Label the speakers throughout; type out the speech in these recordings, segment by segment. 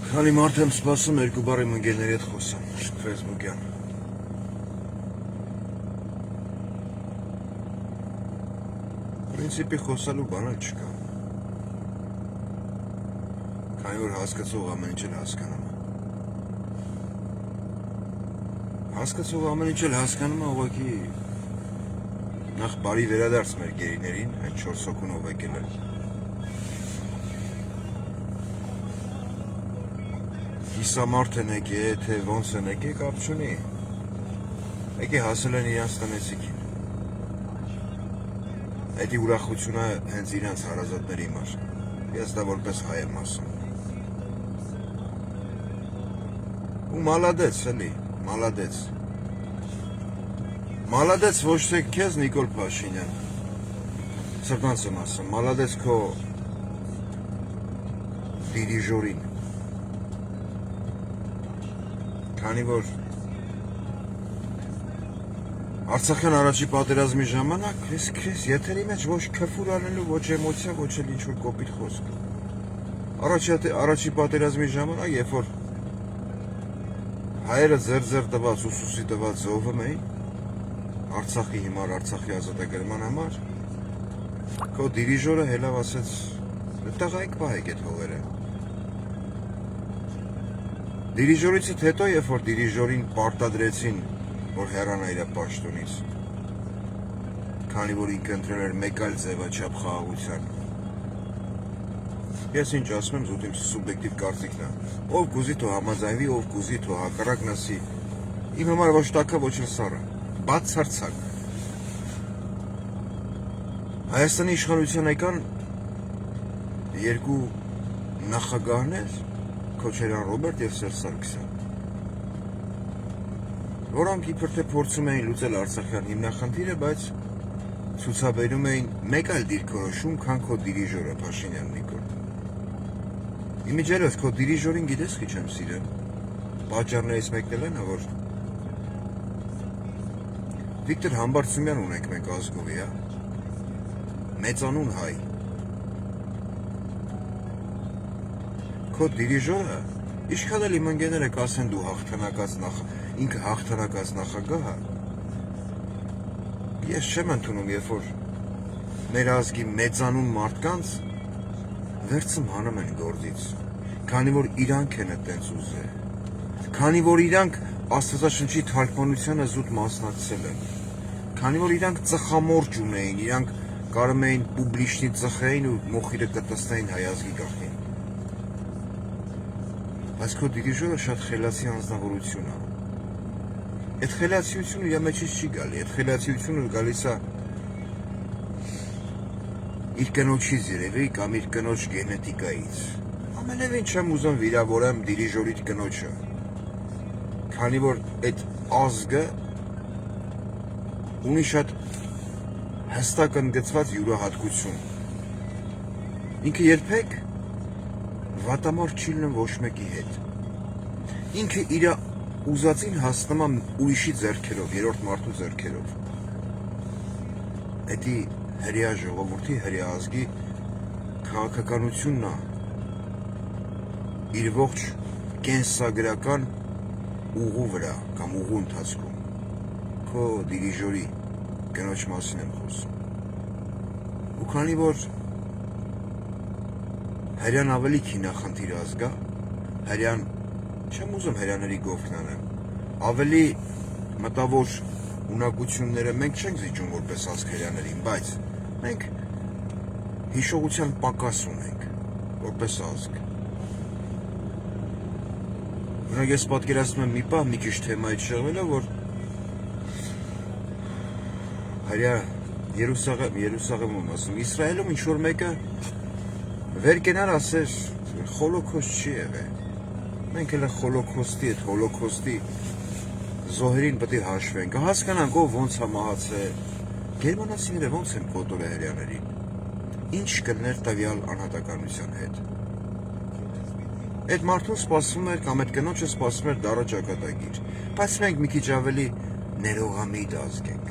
Speaker 1: Քանի մարդ եմ սպասում երկու բառ իմ ընկերների հետ խոսեմ, Facebook-յան։ Պրինցիպի խոսալու բան էլ չկա։ Քանի որ հասկացող ամեն ինչ էլ հասկանում է։ Հասկացող ամեն ինչ էլ հասկանում է, ուղղակի նախ բարի վերադարձ մեր գերիներին, այդ 4 հոգունով եկել են։ Կիսամարդ են եկե, թե ոնց են եկե, կապ չունի։ Եկե հասել են իրանց տնեցիքին։ Էդի ուրախությունը հենց իրանց հարազատների համար։ Ես դա որպես հայ եմ ասում։ Ու մալադեց, էլի, մալադեց։ Մալադեց ոչ թե քեզ Նիկոլ Փաշինյան։ Սրտանց եմ ասում, մալադեց քո դիրիժորին։ Քանի որ Արցախյան առաջի պատերազմի ժամանակ քեզ եթերի մեջ ոչ քֆուր անելու, ոչ էմոցիա, ոչ էլ ինչ-որ կոպիտ խոսք։ Առաջի պատերազմի ժամանակ, երբ որ հայերը ձեր տված, ուսուսի տված զոհվում էին Արցախի հիմար, Արցախի ազատագրման համար, քո դիրիժորը հելավ ասեց, տղայք պահեք այդ հողերը։ Դիրիժորիցից հետո, երբ որ դիրիժորին պարտադրեցին, որ հեռանա իր պաշտոնից, քանի որ ինքը ընտրել էր մեկ այլ ձևաչափ խաղաղության։ Ես ինչ ասում եմ, զուտ իմ սուբյեկտիվ կարծիքն է։ Ով կուզի թող համաձայնվի, ով կուզի թող հակառակն ասի։ Իմ համար ոչ տակը, ոչ էլ սառը։ Բացարձակ։ Հայաստանի իշխանության եկան երկու նախագահներ, Քոչարյան Ռոբերտ եւ Սերժ Սարգսյան, որոնք իբր թե փորձում էին լուծել Արցախյան հիմնախնդիրը, բայց ցուցաբերում էին մեկ այլ դիրքորոշում, քան քո դիրիժորը Փաշինյան Նիկոլ։ Իմիջիայլոց քո դիրիժորին գիտես քիչ եմ սիրել։ Պատճառներից մեկն էլ է, որ Վիկտոր Համբարձումյան ունենք մենք ազգովի, հա։ Մեծանուն հայ։ Քո դիրիժորը, ինչքան էլ իմ ընկերները կասեն դու ինքը հաղթանակած նախագահը, ես չեմ ընդունում, երբ որ մեր ազգի մեծանուն մարդկանց վերցում հանում են գործից, քանի որ իրանք են այդտենց ուզել, քանի որ իրանք Աստվածաշնչի թարգմանությանը զուտ մասնակցել են, քանի որ իրանք ծխամորճ ունեին, իրանք կարում էին պուբլիշնի ծխեին ու մոխիրը կտստեին հայ ազգի գաղտնին։ Բայց քո դիրիժորը շատ խելացի անձնավորություն է։ Այդ խելացիությունը իր մեջից չի գալի, այդ խելացիությունը գալիս է իր կնոջից երևի կամ իր կնոջ գենետիկայից։ Ամենևին չեմ ուզում վիրավորեմ դիրիժորիդ կնոջը, քանի որ այդ ազգը ունի շատ հստակ ընդգծված յուրահատկություն։ Ինքը երբեք վատամարդ չի լինում ոչ մեկի հետ։ Ինքը իր ուզածին հասնում է ուրիշի ձեռքերով, երրորդ մարդու ձեռքերով։ Էդի հրեա ժողովրդի, հրեա ազգի քաղաքականությունն է իր ողջ կենսագրական ուղու վրա կամ ուղու ընթացքում։ Քո դիրիժորի կնոջ մասին եմ խոսում։ Ու քանի որ հրեան ավելի քինախնդիր ազգ է, հրեան, չեմ ուզում հրեաների գովքն անեմ, ավելի մտավոր ունակությունները մենք չենք զիջում որպես ազգ հրեաներին, բայց մենք հիշողության պակաս ունենք, որպես ազգ։ Օրինակ ես պատկերացնում եմ մի պահ, մի քիչ թեմայից շեղվելով, որ հրեա Երուսաղեմում ասում, Իսրայելում ինչ-որ մեկը վեր կենար ասեր, խոլոքոստ չի եղել։ Մենք էլ խոլոքոստի, այդ խոլոքոստի զոհերին պետք է հաշվենք, հասկանանք ով ոնց է մահացել, գերմանացիները ոնց են կոտորել հրեաներին, ինչ կլներ տվյալ անհատականության հետ։ Այդ մարդուն սպասվում էր կամ այդ կնոջը սպասվում էր դառը ճակատագիր, բայց մենք մի քիչ ավելի ներողամիտ ազգ ենք։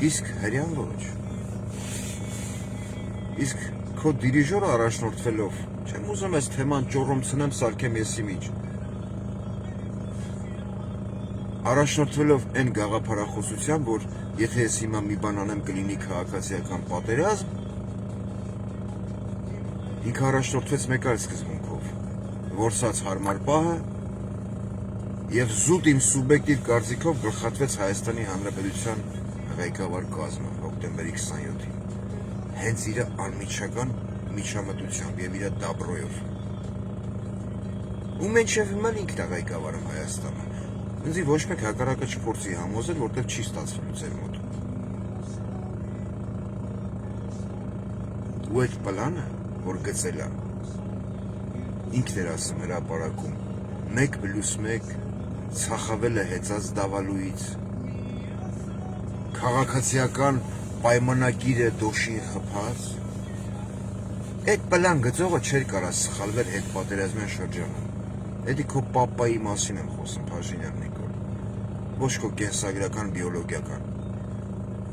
Speaker 1: Իսկ հրեան ոչ։ Իսկ քո դիրիժորը առաջնորդվելով, չեմ ուզում ես թեման ճոռոմցնեմ սարքեմ եսի միջ։ Առաջնորդվելով այն գաղափարախոսությամբ, որ եթե ես հիմա մի բան անեմ կլինի քաղաքացիական պատերազմ, ինքը առաջնորդվեց մեկ այլ սկզբունքով, որսած հարմար պահը եւ զուտ իմ սուբյեկտիվ կարծիքով գլխատվեց Հայաստանի Հանրապետության ղեկավար կազմը հոկտեմբերի 27-ին, հենց իր անմիջական միջամտությամբ եւ իր դաբրոյով։ Ու մենչեւ հիմա ինքն է ղեկավարում Հայաստանը։ Ինձ ոչ մեկ հակառակը չփորձի համոզել, որտեղ չի ստացվելու ձեր մոտ։ Ու այդ պլանը, որ գծել է, ինքն էր ասում հրապարակում 1+1 ցախավել է հեծած դավալույից, քաղաքացիական պայմանագիր է դոշին խփած։ Այդ պլան գծողը չէր կարա սխալվել հետ պատերազմյան շրջանում։ Էդի քո պապայի մասին եմ խոսում, Փաշինյան Նիկոլ, ոչ քո կենսագրական բիոլոգիական,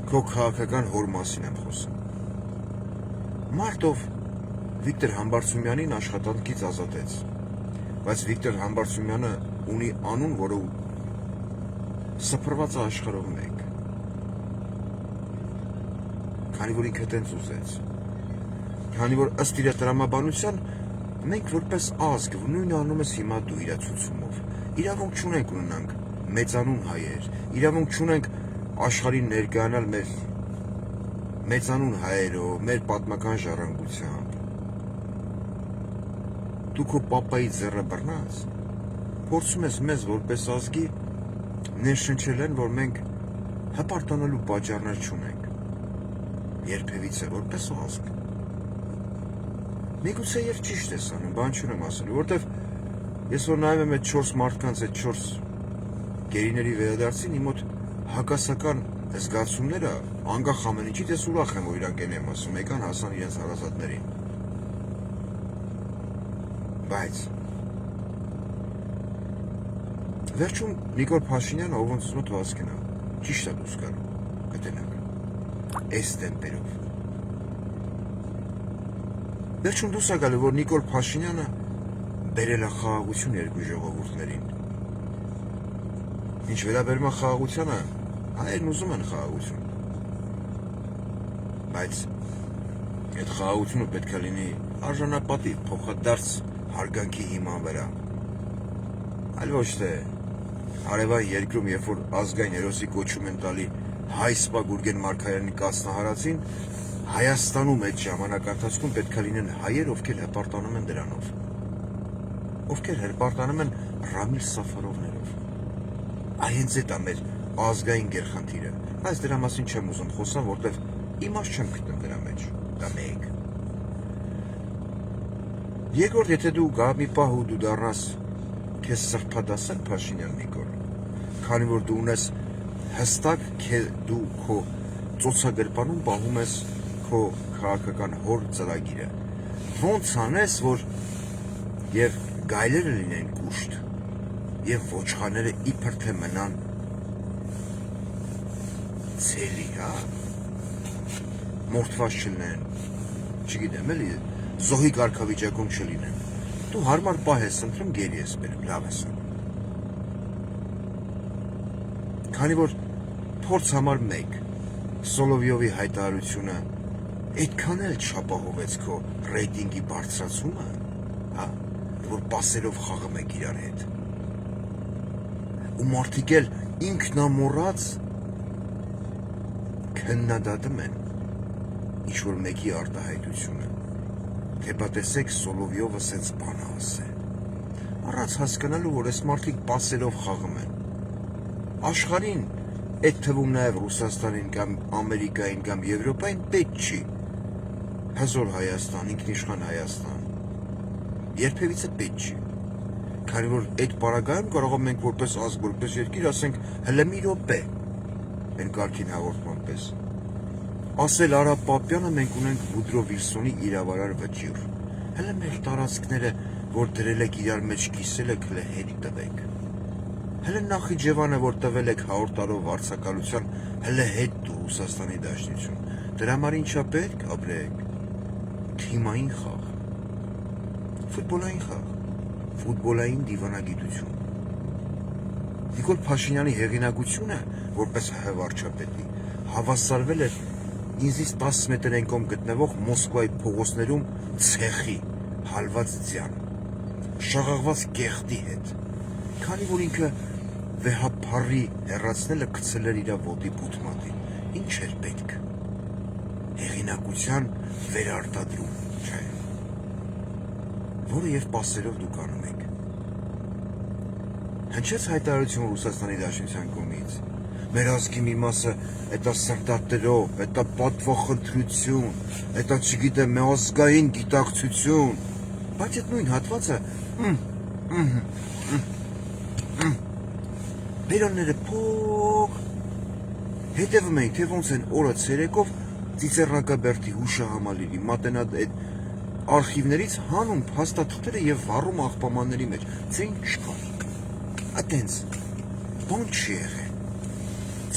Speaker 1: քո քաղաքական հոր մասին եմ խոսում։ Մարտով Վիկտոր Համբարձումյանին աշխատանքից ազատեց, բայց Վիկտոր Համբարձումյանը ունի անուն, որը սփռված է աշխարհով մեկ, քանի որ ինքը տենց ուզեց, քանի որ ըստ իր տրամաբանության մենք որպես ազգ նույնը անում ես հիմա դու իր ցուցումով, իրավունք չունենք ունենանք մեծանուն հայեր, իրավունք չունենք աշխարհին ներկայանալ մեր մեծանուն հայերով, մեր պատմական ժառանգությամբ։ Դու քո պապայի ձեռը բռնած, փորձում ես մեզ որպես ազգի ներշնչել են, որ մենք հպարտանալու պատճառներ չունենք, երբևիցե որպես ազգ։ Միգուցե եւ ճիշտ ես անում, բան չունեմ ասելու, որտեվ ես որ նայում եմ այդ 4 մարդկանց, այդ 4 գերիների վերադարձին, իմ մոտ հակասական զգացումները, անկախ ամեն ինչից ես ուրախ եմ, որ իրանք են եմ ասում, եկան հասան իրենց հարազատներին։ Բայց վերջում Նիկոլ Փաշինյանը ով ոնց ուզում թվասկենա, ճիշտ է դուրս գալու, կտենակ, այս տեմպերով։ Վերջում դուրս է գալու, որ Նիկոլ Փաշինյանը բերել է խաղաղություն երկու ժողովուրդներին։ Ինչ վերաբերում է խաղաղությանը, հայերն ուզում են խաղաղություն։ Բայց այդ խաղաղությունը պետք է լինի արժանապատիվ, փոխադարձ հարգանքի հիման վրա։ Այլ ոչ թե հարևան երկրում, երբ որ ազգային հերոսի կոչում են տալի հայ սպա Գուրգեն Մարգարյանի կաթնահարածին, Հայաստանում այդ ժամանակահատվածում պետք է լինեն հայեր, ովքեր հպարտանում են դրանով, ովքեր հպարտանում են Ռամիլ Սաֆարովներով։ Հենց այդ է մեր ազգային գերխնդիրը, բայց դրա մասին չեմ ուզում խոսալ, որտեվ իմաստ չեմ գտնում դրա մեջ, դա մեկ։ Երկրորդ, եթե դու գա մի պահ ու դու դառնաս քեզ սրբադասել Փաշինյան Նիկոլ, քանի որ դու ունես հստակ դու քո ծոցագրպանում պահում ես քո քաղաքական հոր ծրագիրը, ոնց անես, որ եւ գայլերը լինեն կուշտ եւ ոչխարները իբր թե մնան ցելի, հա, մորթված չլինեն, չգիտեմ էլի, զոհի կարգավիճակում չլինեն, դու հարմար պահ ես ընտրում, գերի ես բերում, լավ ես անում, քանի որ փորձ համար մեկ Սոլովյովի հայտարարությունը այդքան էլ չապահովեց քո ռեյտինգի բարձրացումը, հա, որ պասերով խաղում եք իրար հետ։ Ու մարդիկ էլ ինքնամոռաց քննադատում են ինչ-որ մեկի արտահայտությունը, թե պատեսեք Սոլովյովը սենց բան ասել, առանց հասկանալու, որ այս մարդիկ պասերով խաղում են։ Աշխարհին, այդ թվում նաև Ռուսաստանին կամ Ամերիկային կամ Եվրոպային պետք չի հզոր Հայաստան, ինքնիշխան Հայաստան, երբևիցե պետք չի, քանի որ այդ պարագայում կարող ենք որպես ազգ, որպես երկիր ասենք հլը մի րոպե, այն կարգին հաղորդման պես, ասել Արա Պապյանը մենք ունենք Վուդրո Վիլսոնի իրավարար վճիռ, հլը մեր տարածքները, որ դրել եք իրար մեջ կիսել եք, հլը հետ տվեք, հլը Նախիջևանը, որ տվել եք 100 տարով վարձակալության, հլը հետ դու Ռուսաստանի Դաշնություն, դրա համար ինչա պետք ապրեք, թիմային խաղ, ֆուտբոլային խաղ, ֆուտբոլային դիվանագիտություն։ Նիկոլ Փաշինյանի հեղինակությունը, որպես ՀՀ վարչապետի, հավասարվել է ինձից 10 մետր են կողմ գտնվող Մոսկվայի փողոցներում ցեխի հալված ձյան, շաղաղված կեղտի հետ, քանի որ ինքը վեհափառի հեռացնելը գցել էր իր ոտի բութմատին, ինչ էր պետք, հեղինակության վերարտադրում, չէ, որը և պասերով դուք անում եք։ Հնչեց հայտարարություն Ռուսաստանի Դաշնության կողմից, մեր ազգի մի մասը էտա սրտատերով, էտա պատվախնդրություն, էտա չգիտեմ ազգային գիտակցություն, բայց այդ նույն հատվածը բերանները փող հետևում էին, թե ոնց են օրը ցերեկով ծիծեռնակաբերդի հուշահամալիրի մատենատ այդ արխիվներից հանում փաստաթղթերը և վառում աղբամանների մեջ, ձեն չկար, ատենց, բան չի եղել,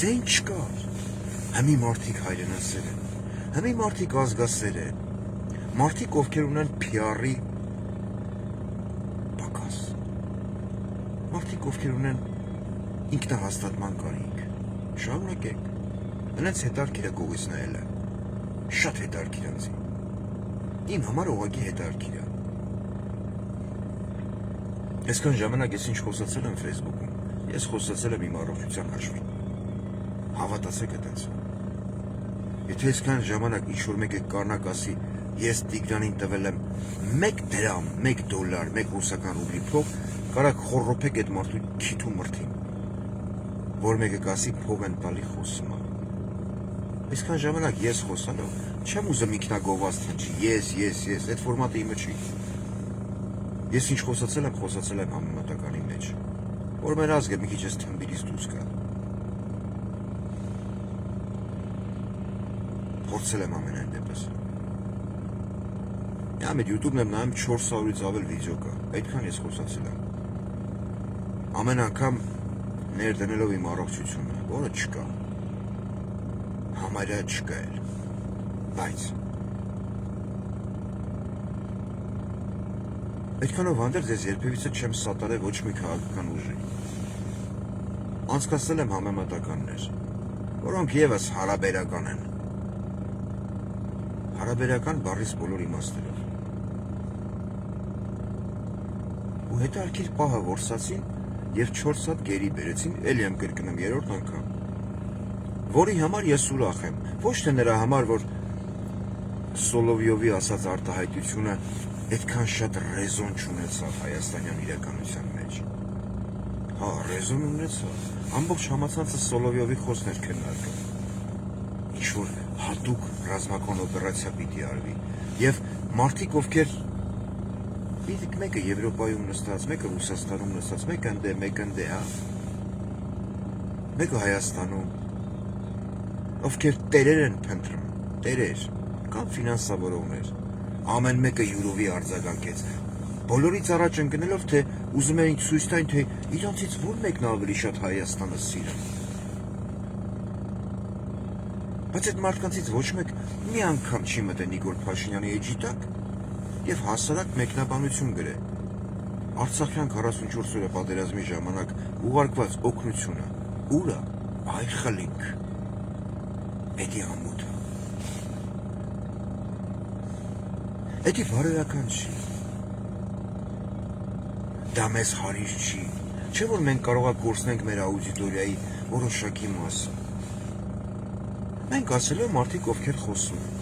Speaker 1: ձեն չկար, հմի մարդիկ հայրենասեր են, հմի մարդիկ ազգասեր են, մարդիկ ովքեր ունեն PR-ի պակաս, մարդիկ ովքեր ունեն ինքնահաստատման կարիք, շարունակեք, հենց հետարքիր է կողից նայելը, շատ հետարքիր անձի, իմ համար ուղղակի հետարքիր է։ Այսքան ժամանակ ես ինչ խոսացել եմ Facebook-ում, ես խոսացել եմ իմ առողջության հաշվին, հավատացեք այդպես։ Եթե այսքան ժամանակ ինչ-որ մեկ կանակ ասի, ես Տիգրանին տվել եմ 1 դրամ, 1 դոլար, 1 ռուսական ռուբլի փող, կարակ խոռոփեք այդ մարդու քիթ ու մրթին, որ մեկը կասի փող են տալի խոսում է։ Այսքան ժամանակ ես խոսալով, չեմ ուզում ինքնագովազ թնչի, ես, այդ ֆորմատը իմը չի։ Ես ինչ խոսացել եմ համեմատականի մեջ, որ մեր ազգը մի քիչ ես թմբիրից դուրս գա։ Փորձել եմ ամենայն դեպս։ Ամեն YouTube-ն եմ նայում 400-ից ավել վիդեո կա, այդքան ես խոսացել եմ։ Ամեն անգամ ներդնելով իմ առողջությունը, որը չկա, համարյա չկա էլ, բայց այդքանով հանդերձ ես երբևիցե չեմ սատարել ոչ մի քաղաքական ուժի, անցկացնել եմ համեմատականներ, որոնք ևս հարաբերական են, հարաբերական բառից բոլոր իմաստերով, ու հետարքիր պահը որսացին և 4 հատ գերի բերեցին, էլի եմ կրկնում 3-րդ անգամ, որի համար ես ուրախ եմ, ոչ թե նրա համար, որ Սոլովյովի ասած արտահայտությունը այդքան շատ ռեզոն չունեցավ հայաստանյան իրականության մեջ։ Հա, ռեզոն ունեցավ, ամբողջ համացանցը Սոլովյովի խոսքն էր քննարկում, ինչ-որ հատուկ ռազմական օպերացիա պիտի արվի, և մարդիկ, ովքեր մեկը Եվրոպայում նստած, մեկը Ռուսաստանում նստած, մեկը ընդե, հա, մեկը Հայաստանում, ովքեր տերեր են փնտրում, տերեր, կամ ֆինանսավորողներ, ամեն մեկը յուրովի արձագանքեց, բոլորից առաջ ընկնելով, թե ուզում էին ցույց տային, թե իրանցից որ մեկն ավելի շատ Հայաստանը սիրում։ Բայց այդ մարդկանցից ոչ մեկ մի անգամ չի մտել Նիկոլ Փաշինյանի էջի տակ և հասարակ մեկնաբանություն գրե։ Արցախյան 44 օրյա պատերազմի ժամանակ ուղարկված օգնությունը, ուրա, այ խլինք, էդի ամոթը։ Էդի բարոյական չի։ Դա մեզ հարիր չի, չէ որ մենք կարող է կորցնենք մեր աուդիտորիայի որոշակի մասը։ Մենք ասելու մարդիկ ովքեր խոսում են։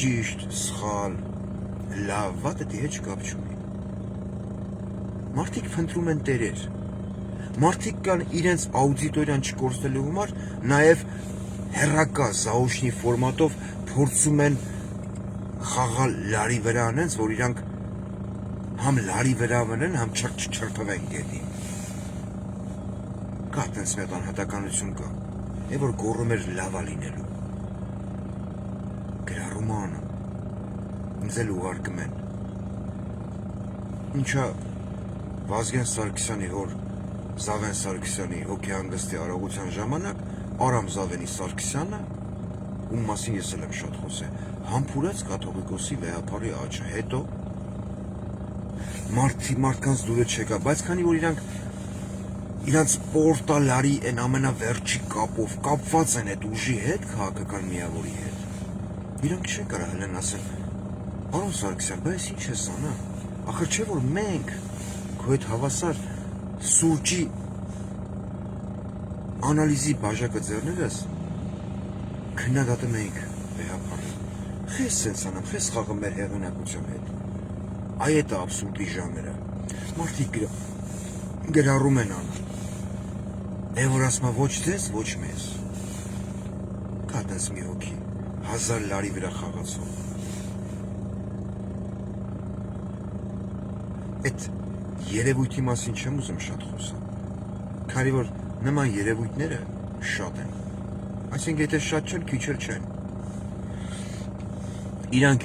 Speaker 1: Ճիշտ, սխալ, լավ, վատ էդի հետ կապ չունի։ Մարդիկ փնտրում են տերեր։ Մարդիկ կան իրենց աուդիտորիան չկորցնելու համար, նաև հեռակա զաուշնի ֆորմատով փորձում են խաղալ լարի վրա անենց, որ իրանք համ լարի վրա վնեն, համ չրփվեն գետին։ Կա տենց մեկ անհատականություն կա, է որ գոռում էր լավա լինելու։ Գրառում անում, ինձ էլ ուղարկում են։ Ինչա Վազգեն Սարգսյանի հոր Զավեն Սարգսյանի հոգեհանգստի արարողության ժամանակ Արամ Զավենի Սարգսյանը, ում մասին ես էլ եմ շատ խոսել, համբուրեց կաթողիկոսի վեհապարի աճը, հետո մարդկանց դուրը չեկա, բայց քանի որ իրանց պորտալարի են ամենավերջի կապով կապված են այդ ուժի հետ, քաղաքական միավորի հետ, իրանք չեն կարա հլեն ասել, Արամ Սարգսյան, բայց ինչ ես անա, ախր չէ որ մենք քո այդ հավասար սուրճի անալիզի բաժակը ձեռներս քննադատում էինք վեհապարին, խես սենց անամ, խես խաղը մեր հեղինակության հետ, այ էտ է աբսուրդի ժանրը, մարդիկ գրառում են անում, որ ասմա ոչ ձեզ, ոչ մեզ, կա տես մի հոգի, 1000 լարի վրա խաղացող, այդ երևույթի մասին չեմ ուզում շատ խոսալ, քանի որ նման երևույթները շատ են, այսինքն եթե շատ չեն, քիչ էլ չեն,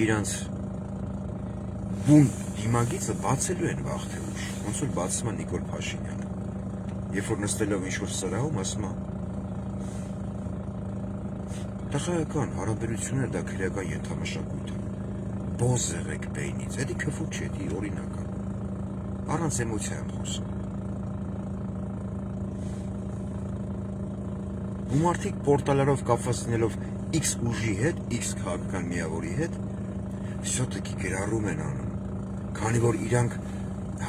Speaker 1: իրանց բուն դիմագիծը բացելու են վաղ թե ուշ, ոնց որ բացում է Նիկոլ Փաշինյանը, երբ որ նստելով ինչ-որ սրահում ասում է, տղայական հարաբերությունները դա քրեական ենթամշակույթ է, բոզ եղեք բեյնից, էդի քֆուկ չէ, էդի օրինակ է, առանց էմոցիա եմ խոսում, ու մարդիկ պորտալարով կապված լինելով X ուժի հետ, X քաղաքական միավորի հետ, սյոտակի գրառում են անում, քանի որ իրանք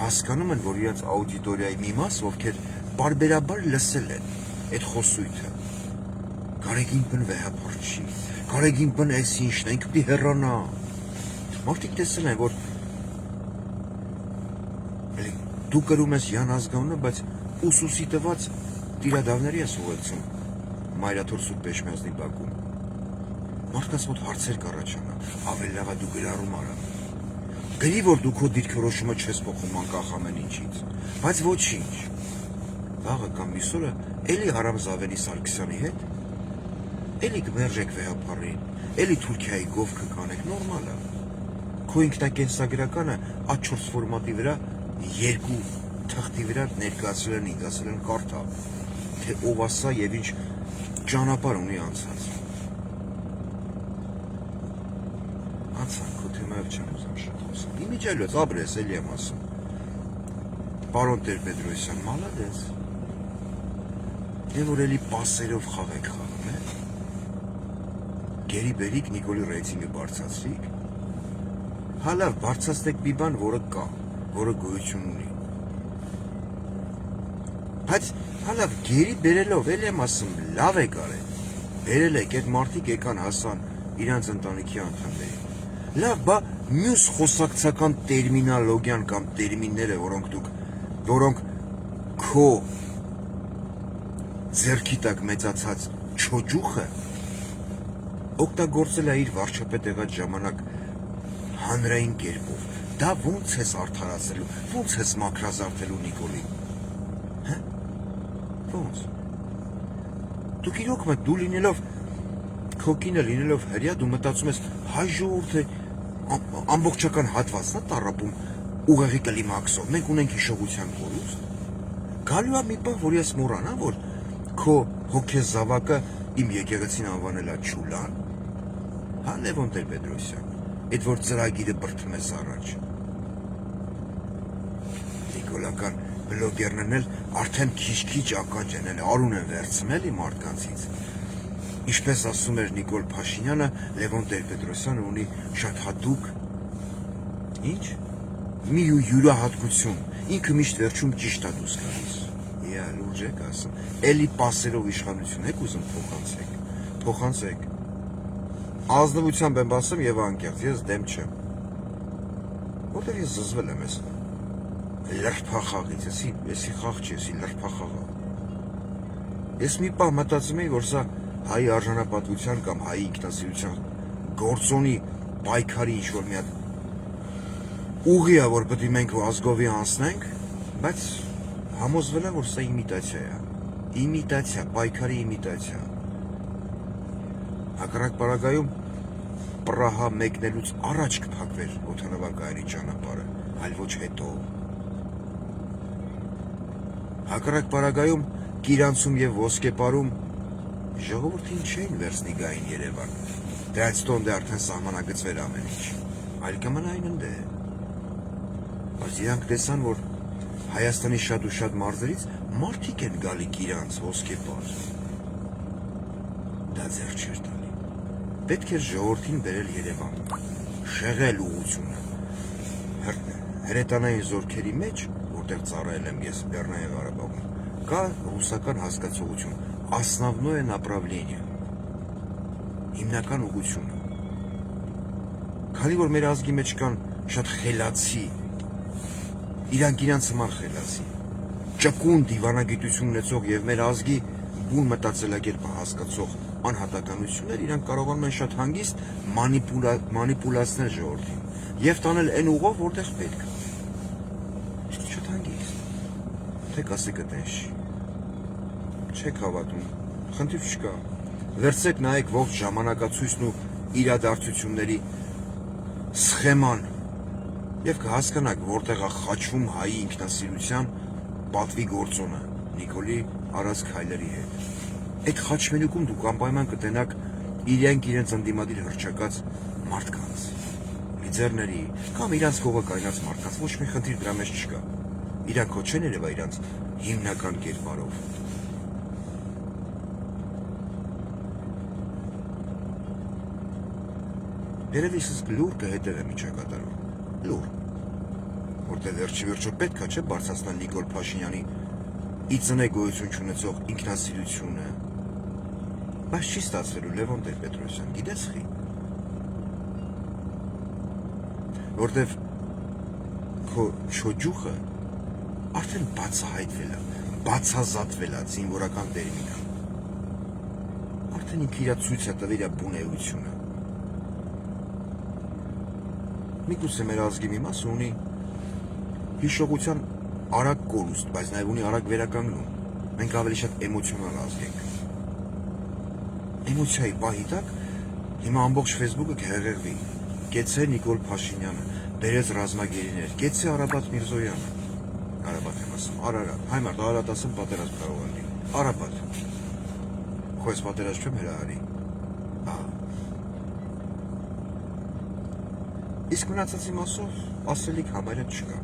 Speaker 1: հասկանում են, որ իրանց աուդիտորիայի մի մաս, ովքեր բարբերաբար լսել են այդ խոսույթը, կարեգին բն վեհապար չի, կարեգին բն այս ինչն է, ինք պիտի հեռանա, մարդիկ տեսել են, որ դու կրում ես Յան ազգանունը, բայց ուսուսի տված տիրադավների ես ուղեցում Մայրաթոր Սուրբ Էջմիածնի բակում, մարդկանց մոտ հարցեր կառաջանա, ավելի լավ է դու գրառում արա, գրի որ դու քո դիրքորոշումը չես փոխում անկախ ամեն ինչից, բայց ոչինչ, վաղը կամ մյուս օրը էլի Արամ Զավենի Սարգսյանի հետ, էլի կմերժեք վեհապարին, էլի Թուրքիայի գովքը կանեք, նորմալ է, քո ինքնակենսագրականը այդ 4 ֆորմատի վրա 2 թղթի վրա ներկայացրել են, ասել են կարդա, թե ով ասա եւ ինչ ճանապարհ ունի անցած։ Անցան քո թեմայով չեմ ուզում շատ խոսալ։ Իմիջիայլոց ապրես էլի եմ ասում։ Պարոն Տեր-Պետրոսյան, մալադես։ Եվ որ էլի պասերով խաղեք խաղում է։ Գերի բերիք Նիկոլի ռեյտինգը բարձրացրիք։ Հալավ բարձրացնեք մի բան, որը կա, որը գոյություն ունի։ Բայց հալավ գերի բերելով էլ եմ ասում, լավ եք արել, բերել եք, այդ մարդիկ եկան հասան իրանց ընտանիքի անդամներին, լավ, բա մյուս խոսակցական տերմինալոգյան կամ տերմինները, որոնք քո ձեռքի տակ մեծացած չոջուխը օգտագործել է իր վարչապետ եղած ժամանակ հանրային կերպով, դա ոնց ես արդարացելու, ոնց ես մաքրազարդելու Նիկոլին, ոնց, դուք իրոք մը դու լինելով, քո կինը լինելով հրյա, դու մտածում ես հայ ժողովուրդը ամբողջական հատվածն է տառապում ուղեղի կլիմաքսով, մենք ունենք հիշողության կորուստ, գալու է մի բան, որ ես մոռանամ, որ քո հոգեզավակը իմ եկեղեցին անվանել է Չուլան, հա Լևոն Տեր-Պետրոսյան, այդ որ ծրագիրը բրդում ես առաջ, նիկոլական բլոգերներն էլ արդեն քիչ ականջ են էլ արուն են վերցնել իմ մարդկանցից, ինչպես ասում էր Նիկոլ Փաշինյանը, Լևոն Տեր-Պետրոսյանը ունի շատ հատուկ, ինչ, մի յուրահատկություն, ինքը միշտ վերջում ճիշտ է դուրս գալիս, լուրջ եք ասում, էլի պասերով իշխանություն եք ուզում փոխանցեք, ազնվությամբ եմ ասում և անկեղծ, ես դեմ չեմ, որտեղ ես զզվել եմ ես լրփախաղից, եսի խաղ չի, եսի լրփախաղա, ես մի պահ մտածում էի, որ սա հայի արժանապատվության կամ հայի ինքնասիրության գործոնի պայքարի ինչ-որ մի հատ ուղի է, որ պետք է մենք ազգովի անցնենք, բայց համոզվել եմ, որ սա իմիտացիա, պայքարի իմիտացիա, հակառակ պարագայում Պրահա մեկնելուց առաջ կփակվեր օդանավակայանի ճանապարհը, այլ ոչ հետո, հակառակ պարագայում Կիրանցում և Ոսկեպարում Ժողովրդին չէին վերցնի գային Երևան։ Դրանց տոնդը արդեն սահմանագծվել ամեն ինչ։ Այլ կմնային ընդ է։ Բայց իրանք տեսան, որ Հայաստանի շատ ու շատ մարզերից մարդիկ են գալիք իրանց ոսկեպար։ Դա ձեռ չէր տալի։ Պետք էր ժողովրդին բերել Երևան, շեղել ուղղությունը։ Հրետանային զորքերի մեջ, որտեղ ծառայել եմ ես Լեռնային Ղարաբաղում, կա ռուսական հասկացողություն, основное направление, հիմնական ուղղությունը։ Քանի որ մեր ազգի մեջ կան շատ խելացի, իրանք իրանց համար խելացի, ճկուն դիվանագիտություն ունեցող եւ մեր ազգի բուն մտածելակերպը հասկացող անհատականություններ, իրանք կարողանում են շատ հանգիստ մանիպուլացնել ժողովրդին եւ տանել այն ուղով, որտեղ պետք է։ Շատ հանգիստ։ Թե կասեք այդպես չի։ Չեք հավատում, խնդիր չկա։ Վերցեք նայեք ողջ ժամանակացույցն ու իրադարձությունների սխեման եւ կհասկանաք, որտեղ է խաչվում հայի ինքնասիրության պատվի գործոնը Նիկոլի արած քայլերի հետ։ Այդ խաչմենուկում դուք անպայման կտենաք իրենց ընդդիմադիր հռչակած մարդկանց, լիդերների կամ իրանց կողը կայնած մարդկանց, ոչ մի խնդիր դրա մեջ չկա։ Իրանք հո չեն երևա իրանց հիմնական կերպարով։ Երևի իսկ լուր կհետևեմ միջակատարում, լուր, որտեղ վերջի վերջո պետք է չէ բարձրացնել Նիկոլ Փաշինյանի իծնե գոյություն չունեցող ինքնասիրությունը, բայց չի ստացվելու Լևոն Տեր-Պետրոսյան, գիտես խի, որտեղ քո չոջուխը արդեն բացահայտվել է, բացազատվել է զինվորական տերմինով, արդեն ինքը իր ցույց է տվել իր բունեությունը։ Միգուցե մեր ազգի մի մասը ունի հիշողության արագ կորուստ, բայց նաև ունի արագ վերականգնում։ Մենք ավելի շատ էմոցիոնալ ազգ ենք։ Էմոցիայի պահի տակ հիմա ամբողջ Facebook-ը կհեղեղվի։ Կեցե Նիկոլ Փաշինյանը, բերեց ռազմագերիներ, կեցե Արաբատ Միրզոյանը։ Արաբատ եմ ասում, Արարատ, հայմարտ, Արարատ ասում պատերազմ կարող է լինի։ Արաբատ։ Քո ես պատերազմ չեմ հրահարի։ Իսկ մնացածի մասով ասելիք համարյա չկա։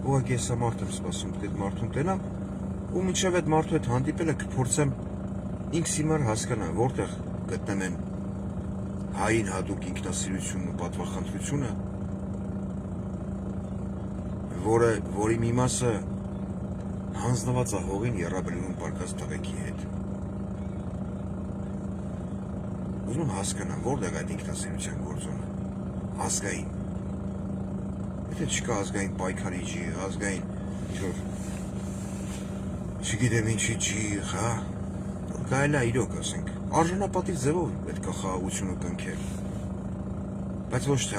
Speaker 1: Ուղղակի ես մարդ եմ սպասում, թե մարդուն տենամ, ու մինչև այդ մարդու հետ հանդիպելը կփորձեմ ինքս հիմար հասկանալ, որտեղ գտնեմ են հային հատուկ ինքնասիրությունն ու պատվախնդրությունը, որի մի մասը հանձնված է հողին եռաբլուրում պարկած տղեկի հետ։ Ուզում եմ հասկանալ, որտեղ այդ ինքնասիրության գործոնը, ազգային։ Եթե չկա ազգային պայքարի ջիղ, ազգային չգիտեմ ինչի ջիղ, հա, կարելի է իրոք ասենք, արժանապատիվ ձևով պետք է խաղաղությունը կնքել, բայց ոչ թե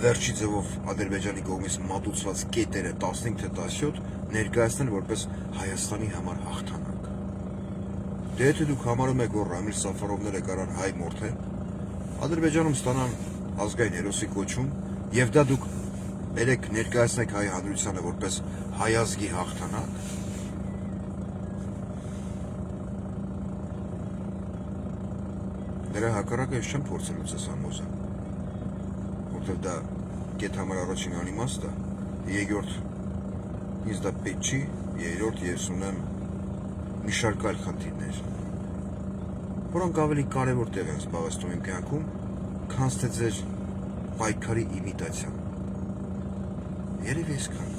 Speaker 1: վերջի ձևով Ադրբեջանի կողմից մատուցված կետերը 15 թե 17 ներկայացնել որպես Հայաստանի համար հաղթանակ։ Դե եթե դուք համարում եք, որ Ռամիլ Սաֆարովները կարան հայ մորթեն, Ադրբեջանում ստանան ազգային հերոսի կոչում, եւ դա դուք երեք ներկայացնեք հայ հանրությանը որպես հայ ազգի հաղթանակ, դրա հակառակը ես չեմ փորձել լուծել համոզել, որտեղ դա կետ համար առաջին անիմաստ է, երկրորդ ինձ դա պետք չի, երրորդ ես ունեմ մի շարք այլ խնդիրներ, որոնք ավելի կարևոր տեղ են զբաղեցնում իմ կյանքում, քան թե ձեր պայքարի իմիտացիան։ Երևի այսքան։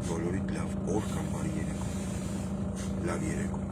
Speaker 1: Բոլորիդ լավ օր կամ բարի երեկո։ Լավ երեկո։